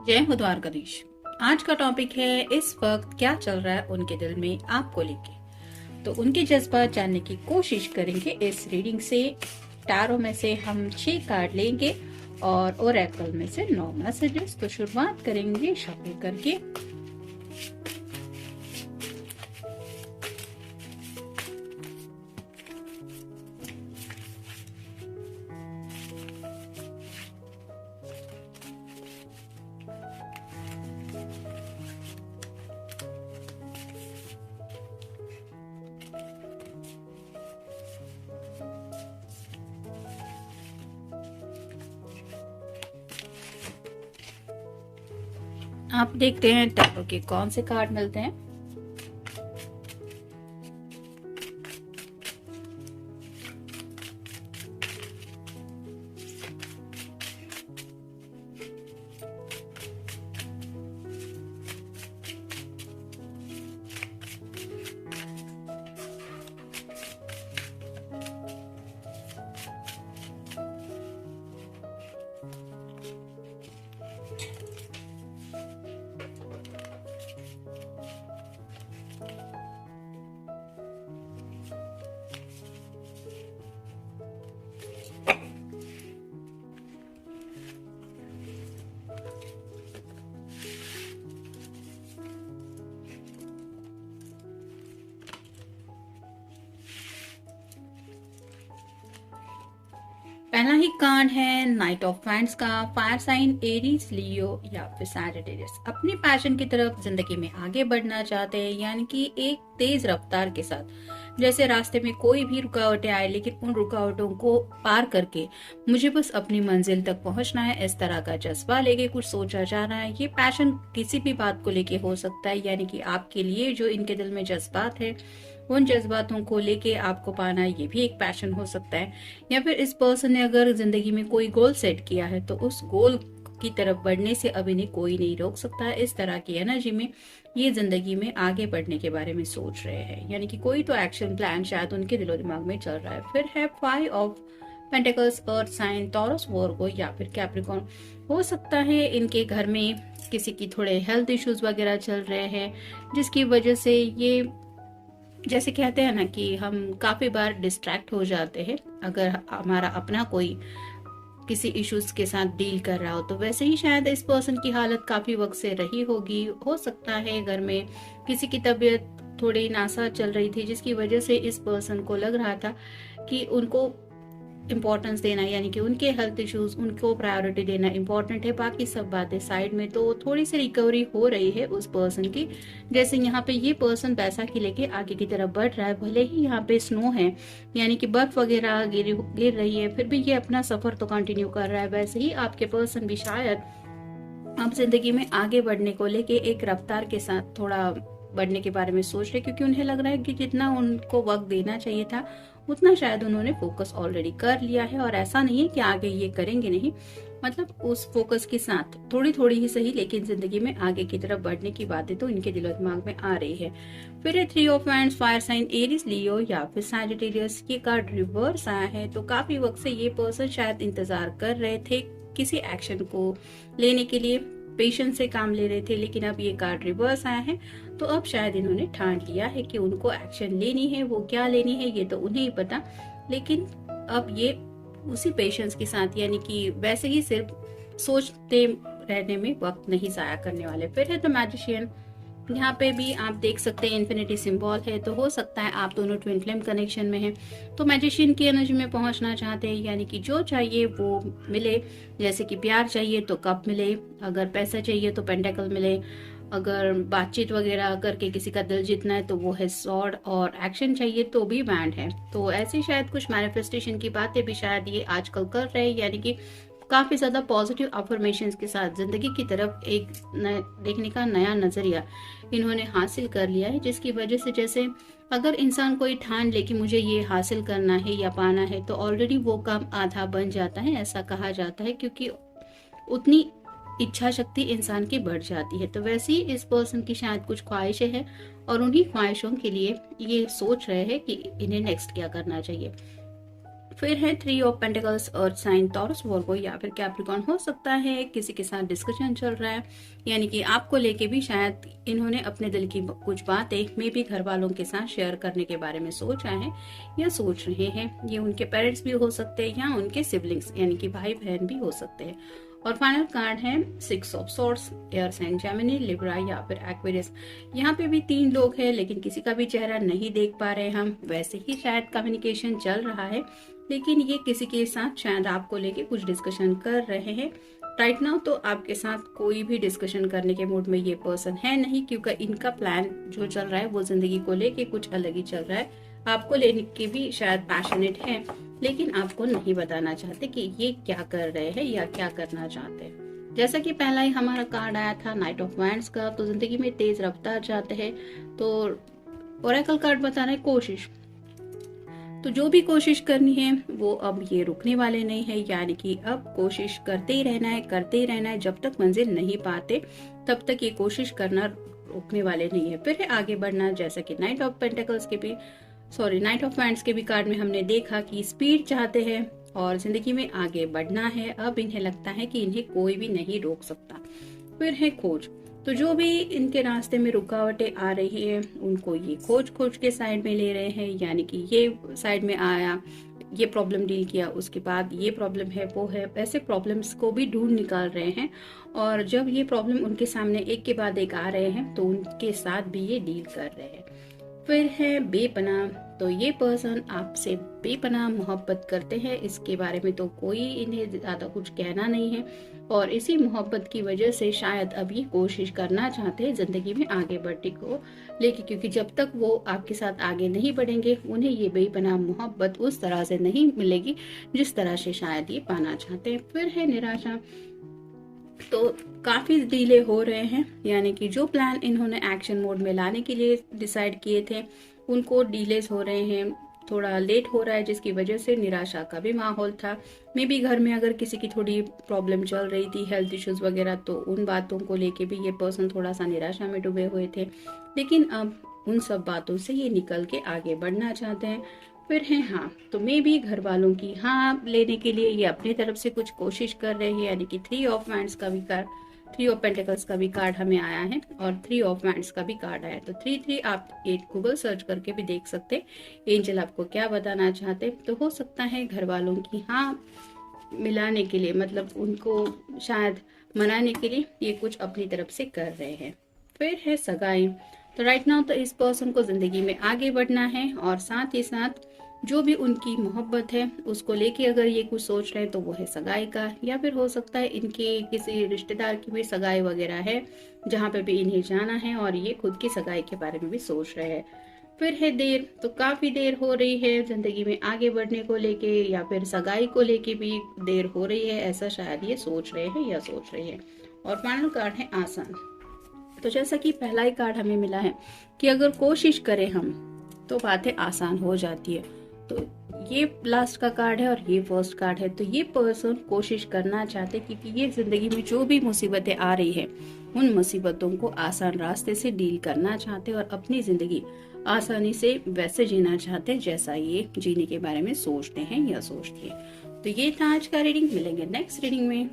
जय हो द्वारकाधीश। आज का टॉपिक है इस वक्त क्या चल रहा है उनके दिल में आपको लेके। तो उनके जज्बात जानने की कोशिश करेंगे इस रीडिंग से। टैरो में से हम 6 कार्ड लेंगे और ओरेकल में से 9 मैसेजेस। तो शुरुआत करेंगे शफल करके। आप देखते हैं टैरो के कौन से कार्ड मिलते हैं। पहला ही कार्ड है नाइट ऑफ फैंड्स का। फायर साइन एरीज, लियो या फिर सैजिटेरियस अपनी पैशन की तरफ जिंदगी में आगे बढ़ना चाहते हैं, यानी कि एक तेज रफ्तार के साथ। जैसे रास्ते में कोई भी रुकावटें आए, लेकिन उन रुकावटों को पार करके मुझे बस अपनी मंजिल तक पहुंचना है, इस तरह का जज्बा लेके कुछ सोचा जा रहा है। ये पैशन किसी भी बात को लेके हो सकता है, यानी कि आपके लिए जो इनके दिल में जज्बात है उन जज्बातों को लेके आपको पाना, ये भी एक पैशन हो सकता है। या फिर इस पर्सन ने अगर जिंदगी में कोई गोल सेट किया है तो उस गोल की तरफ बढ़ने से अब इन्हें कोई नहीं रोक सकता। इस तरह की एनर्जी में ये जिंदगी में आगे बढ़ने के बारे में सोच रहे हैं, यानी कि कोई तो एक्शन प्लान शायद उनके दिलो दिमाग में चल रहा है। फिर है 5 of pentacles, earth sign, Taurus, Virgo या फिर कैप्रिकॉर्न। हो सकता है इनके घर में किसी की थोड़े हेल्थ इश्यूज वगैरह चल रहे हैं, जिसकी वजह से ये, जैसे कहते हैं ना कि हम काफी बार डिस्ट्रैक्ट हो जाते हैं अगर हमारा अपना कोई किसी इश्यूज के साथ डील कर रहा हो, तो वैसे ही शायद इस पर्सन की हालत काफी वक्त से रही होगी। हो सकता है घर में किसी की तबीयत थोड़ी नासाज चल रही थी, जिसकी वजह से इस पर्सन को लग रहा था कि उनको इम्पोर्टेंस देना, यानी कि उनके हेल्थ इश्यूज उनको प्रायोरिटी देना इम्पोर्टेंट है, बाकी सब बातें साइड में। तो थोड़ी सी रिकवरी हो रही है उस पर्सन की। जैसे यहाँ पे ये पर्सन पैसा की लेके आगे की तरफ बढ़ रहा है, भले ही यहाँ पे स्नो है, यानी कि बर्फ वगैरह गिर रही है, फिर भी ये अपना सफर तो कंटिन्यू कर रहा है। वैसे ही आपके पर्सन भी शायद आप जिंदगी में आगे बढ़ने को लेके एक रफ्तार के साथ थोड़ा बढ़ने के बारे में सोच रहे, क्योंकि उन्हें लग रहा है कि जितना उनको वक्त देना चाहिए था उतना शायद उन्होंने फोकस ऑलरेडी कर लिया है। और ऐसा नहीं है कि आगे ये करेंगे नहीं, मतलब उस फोकस के साथ थोड़ी थोड़ी ही सही, लेकिन जिंदगी में आगे की तरफ बढ़ने की बातें तो इनके दिलो दिमाग में आ रही है। फिर है 3 of wands, fire sign Aries, Leo या फिर सैजिटेरियस। ये कार्ड रिवर्स आया है, तो काफी वक्त से ये पर्सन शायद इंतजार कर रहे थे किसी एक्शन को लेने के लिए, पेशेंस से काम ले रहे थे, लेकिन अब ये कार्ड रिवर्स आया है, तो अब शायद इन्होंने ठान लिया है कि उनको एक्शन लेनी है। वो क्या लेनी है ये तो उन्हें ही पता, लेकिन अब ये उसी पेशेंस के साथ, यानी कि वैसे ही सिर्फ सोचते रहने में वक्त नहीं जाया करने वाले। फिर है द मैजिशियन। यहाँ पे भी आप देख सकते हैं इन्फिनिटी सिंबल है, तो हो सकता है आप दोनों ट्विन फ्लेम कनेक्शन में हैं, तो मैजिशियन की एनर्जी में पहुंचना चाहते हैं, यानी कि जो चाहिए वो मिले। जैसे कि प्यार चाहिए तो कप मिले, अगर पैसा चाहिए तो पेंटेकल मिले, अगर बातचीत वगैरह करके किसी का दिल जीतना है तो वो है सॉर्ड, और एक्शन चाहिए तो भी बैंड है। तो ऐसे शायद कुछ मैनिफेस्टेशन की बातें भी शायद ये आजकल कर रहे हैं, यानी कि काफी ज्यादा पॉजिटिव अफर्मेशंस के साथ जिंदगी की तरफ एक देखने का नया नजरिया इन्होंने हासिल कर लिया है, जिसकी वजह से जैसे अगर इंसान कोई ठान ले कि मुझे ये हासिल करना है या पाना है, तो ऑलरेडी वो काम आधा बन जाता है, ऐसा कहा जाता है, क्योंकि उतनी इच्छा शक्ति इंसान की बढ़ जाती है। तो वैसे ही इस पर्सन की शायद कुछ ख्वाहिशें हैं और उन्हीं ख्वाहिशों के लिए ये सोच रहे हैं कि इन्हें नेक्स्ट क्या करना चाहिए। फिर है three of pentacles, earth sign, Taurus, Virgo या फिर कैप्रिकॉर्न। हो सकता है किसी के साथ डिस्कशन चल रहा है, यानी कि आपको लेके भी शायद इन्होंने अपने दिल की कुछ बातें मे भी घर वालों के साथ शेयर करने के बारे में सोचा है या सोच रहे हैं। ये उनके पेरेंट्स भी हो सकते हैं या उनके सिबलिंग्स यानी कि भाई बहन भी हो सकते हैं। और फाइनल कार्ड है six of swords, air sign Gemini, Libra या फिर एक्वेरियस। यहाँ पे भी 3 लोग हैं लेकिन किसी का भी चेहरा नहीं देख पा रहे हम। वैसे ही शायद कम्युनिकेशन चल रहा है लेकिन ये किसी के साथ शायद आपको लेके कुछ डिस्कशन कर रहे हैं। राइट नाउ तो आपके साथ कोई भी डिस्कशन करने के मूड में ये पर्सन है नहीं, क्योंकि इनका प्लान जो चल रहा है वो जिंदगी को लेके कुछ अलग ही चल रहा है। आपको लेने के भी शायद पैशनेट है लेकिन आपको नहीं बताना चाहते कि ये क्या कर रहे हैं या क्या करना चाहते हैं। जैसा कि पहला ही हमारा कार्ड आया था नाइट ऑफ वैंड्स का, तो जिंदगी में तेज रफ्तार चाहते हैं। तो ओरेकल कार्ड बता रहे कोशिश, तो जो भी कोशिश करनी है वो अब ये रुकने वाले नहीं है, यानी कि अब कोशिश करते ही रहना है, करते ही रहना है। जब तक मंजिल नहीं पाते तब तक ये कोशिश करना रुकने वाले नहीं है। फिर है आगे बढ़ना, जैसा कि नाइट ऑफ पेंटिकल्स के भी नाइट ऑफ वैंड्स के भी कार्ड में हमने देखा कि स्पीड चाहते हैं और जिंदगी में आगे बढ़ना है। अब इन्हें लगता है कि इन्हें कोई भी नहीं रोक सकता। फिर है खोज, तो जो भी इनके रास्ते में रुकावटें आ रही है उनको ये खोज खोज के साइड में ले रहे हैं, यानी कि ये साइड में आया, ये प्रॉब्लम डील किया, उसके बाद ये प्रॉब्लम है वो है, ऐसे प्रॉब्लम्स को भी ढूंढ निकाल रहे हैं। और जब ये प्रॉब्लम उनके सामने एक के बाद एक आ रहे हैं तो उनके साथ भी ये डील कर रहे हैं। फिर है बेपनाह, तो ये पर्सन आपसे बेपनाह मोहब्बत करते हैं, इसके बारे में तो कोई इन्हें ज्यादा कुछ कहना नहीं है। और इसी मोहब्बत की वजह से शायद अब ये कोशिश करना चाहते हैं जिंदगी में आगे बढ़ने को लेके, क्योंकि जब तक वो आपके साथ आगे नहीं बढ़ेंगे उन्हें ये बेपनाह मोहब्बत उस तरह से नहीं मिलेगी जिस तरह से शायद ये पाना चाहते हैं। फिर है निराशा, तो काफी डिले हो रहे हैं, यानी कि जो प्लान इन्होंने एक्शन मोड में लाने के लिए डिसाइड किए थे उनको डिलेस हो रहे हैं, थोड़ा लेट हो रहा है, जिसकी वजह से निराशा का भी माहौल था। मे भी घर में अगर किसी की थोड़ी प्रॉब्लम चल रही थी, हेल्थ इश्यूज वगैरह, तो उन बातों को लेके भी ये पर्सन थोड़ा सा निराशा में डूबे हुए थे। लेकिन अब उन सब बातों से ये निकल के आगे बढ़ना चाहते हैं। फिर है हाँ, तो मे भी घर वालों की हाँ लेने के लिए ये अपनी तरफ से कुछ कोशिश कर रहे हैं, यानी कि थ्री ऑफ वैंड्स का भी कार्ड, थ्री ऑफ पेंटिकल्स का भी कार्ड हमें आया है और थ्री ऑफ वैंड्स का भी कार्ड आया है। तो 3 आप एक गूगल सर्च करके भी देख सकते एंजल आपको क्या बताना चाहते। तो हो सकता है घर वालों की हाँ मिलाने के लिए, मतलब उनको शायद मनाने के लिए ये कुछ अपनी तरफ से कर रहे हैं। फिर है सगाई, तो राइट नाउ तो इस पर्सन को जिंदगी में आगे बढ़ना है और साथ ही साथ जो भी उनकी मोहब्बत है उसको लेके अगर ये कुछ सोच रहे हैं तो वो है सगाई का, या फिर हो सकता है इनके किसी रिश्तेदार की भी सगाई वगैरह है जहाँ पे भी इन्हें जाना है और ये खुद की सगाई के बारे में भी सोच रहे हैं। फिर है देर, तो काफी देर हो रही है जिंदगी में आगे बढ़ने को लेके या फिर सगाई को लेके भी देर हो रही है, ऐसा शायद ये सोच रहे हैं या सोच रही है। और फाइनल कार्ड है आसान, तो जैसा कि पहला ही कार्ड हमें मिला है कि अगर कोशिश करें हम तो बातें आसान हो जाती है। तो ये लास्ट का कार्ड है और ये फर्स्ट कार्ड है। तो ये पर्सन कोशिश करना चाहते क्योंकि ये जिंदगी में जो भी मुसीबतें आ रही है उन मुसीबतों को आसान रास्ते से डील करना चाहते और अपनी जिंदगी आसानी से वैसे जीना चाहते जैसा ये जीने के बारे में सोचते हैं या सोचती है। तो ये था आज का रीडिंग, मिलेंगे नेक्स्ट रीडिंग में।